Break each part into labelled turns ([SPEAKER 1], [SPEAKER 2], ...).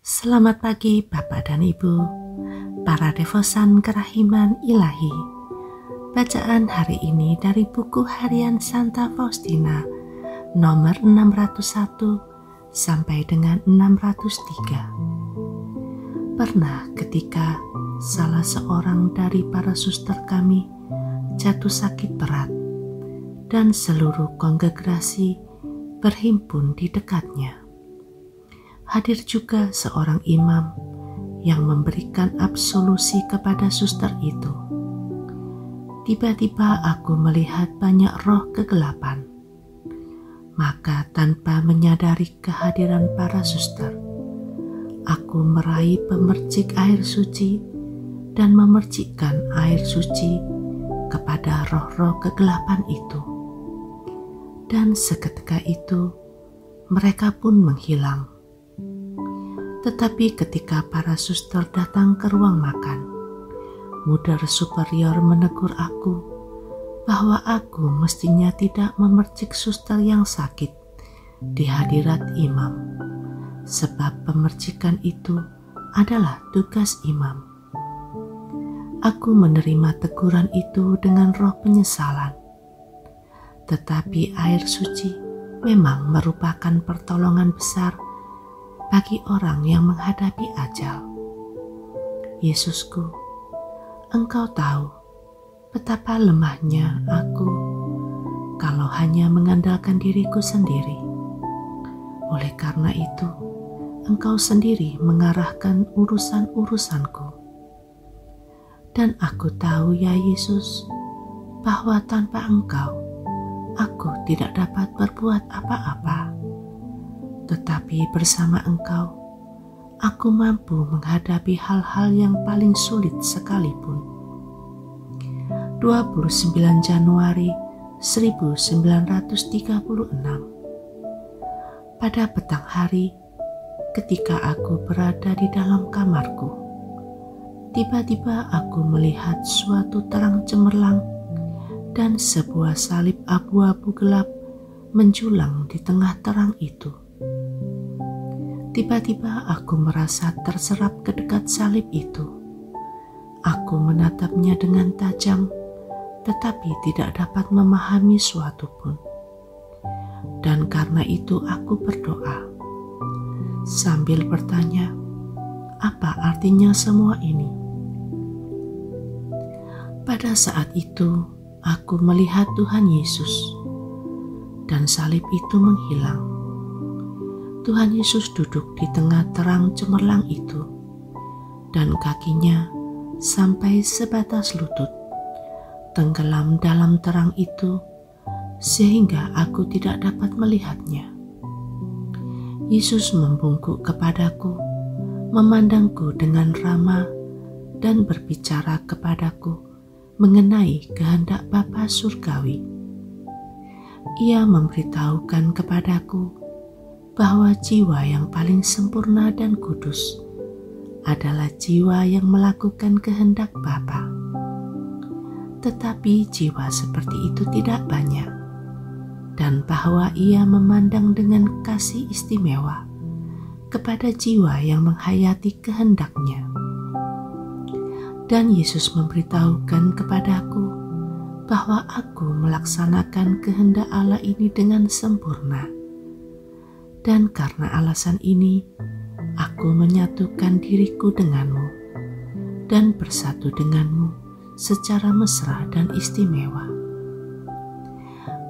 [SPEAKER 1] Selamat pagi Bapak dan Ibu, para devosan kerahiman ilahi. Bacaan hari ini dari buku harian Santa Faustina nomor 601 sampai dengan 603. Pernah ketika salah seorang dari para suster kami jatuh sakit berat dan seluruh kongregasi berhimpun di dekatnya. Hadir juga seorang imam yang memberikan absolusi kepada suster itu. Tiba-tiba aku melihat banyak roh kegelapan. Maka tanpa menyadari kehadiran para suster, aku meraih pemercik air suci dan memercikkan air suci kepada roh-roh kegelapan itu. Dan seketika itu mereka pun menghilang. Tetapi ketika para suster datang ke ruang makan, Mother Superior menegur aku bahwa aku mestinya tidak memercik suster yang sakit di hadirat imam, sebab pemercikan itu adalah tugas imam. Aku menerima teguran itu dengan roh penyesalan, tetapi air suci memang merupakan pertolongan besar bagi orang yang menghadapi ajal. Yesusku, Engkau tahu betapa lemahnya aku kalau hanya mengandalkan diriku sendiri. Oleh karena itu, Engkau sendiri mengarahkan urusan-urusanku. Dan aku tahu ya Yesus, bahwa tanpa Engkau, aku tidak dapat berbuat apa-apa. Tetapi bersama Engkau, aku mampu menghadapi hal-hal yang paling sulit sekalipun. 29 Januari 1936. Pada petang hari, ketika aku berada di dalam kamarku, tiba-tiba aku melihat suatu terang cemerlang dan sebuah salib abu-abu gelap menjulang di tengah terang itu. Tiba-tiba aku merasa terserap ke dekat salib itu. Aku menatapnya dengan tajam, tetapi tidak dapat memahami suatu pun. Dan karena itu aku berdoa, sambil bertanya, apa artinya semua ini? Pada saat itu, aku melihat Tuhan Yesus, dan salib itu menghilang. Tuhan Yesus duduk di tengah terang cemerlang itu, dan kakinya sampai sebatas lutut tenggelam dalam terang itu, sehingga aku tidak dapat melihatnya. Yesus membungkuk kepadaku, memandangku dengan ramah, dan berbicara kepadaku mengenai kehendak Bapa Surgawi. Ia memberitahukan kepadaku bahwa jiwa yang paling sempurna dan kudus adalah jiwa yang melakukan kehendak Bapa. Tetapi jiwa seperti itu tidak banyak, dan bahwa ia memandang dengan kasih istimewa kepada jiwa yang menghayati kehendaknya. Dan Yesus memberitahukan kepadaku bahwa aku melaksanakan kehendak Allah ini dengan sempurna. Dan karena alasan ini, aku menyatukan diriku denganmu dan bersatu denganmu secara mesra dan istimewa.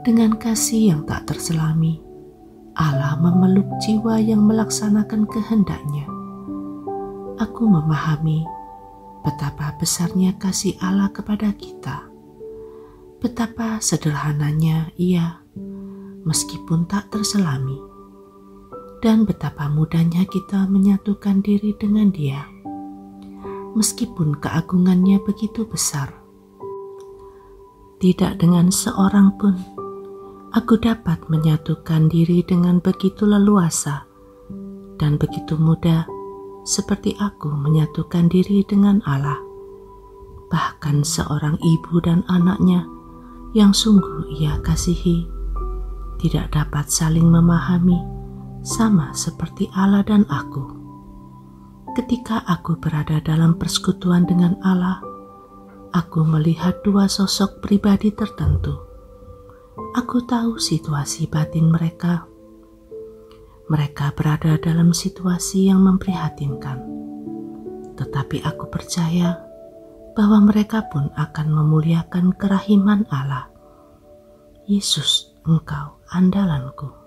[SPEAKER 1] Dengan kasih yang tak terselami, Allah memeluk jiwa yang melaksanakan kehendaknya. Aku memahami betapa besarnya kasih Allah kepada kita, betapa sederhananya Ia meskipun tak terselami, dan betapa mudahnya kita menyatukan diri dengan Dia, meskipun keagungannya begitu besar. Tidak dengan seorang pun, aku dapat menyatukan diri dengan begitu leluasa dan begitu mudah, seperti aku menyatukan diri dengan Allah. Bahkan seorang ibu dan anaknya yang sungguh Ia kasihi, tidak dapat saling memahami sama seperti Allah dan aku. Ketika aku berada dalam persekutuan dengan Allah, aku melihat dua sosok pribadi tertentu. Aku tahu situasi batin mereka. Mereka berada dalam situasi yang memprihatinkan. Tetapi aku percaya bahwa mereka pun akan memuliakan kerahiman Allah. Yesus, Engkau andalanku.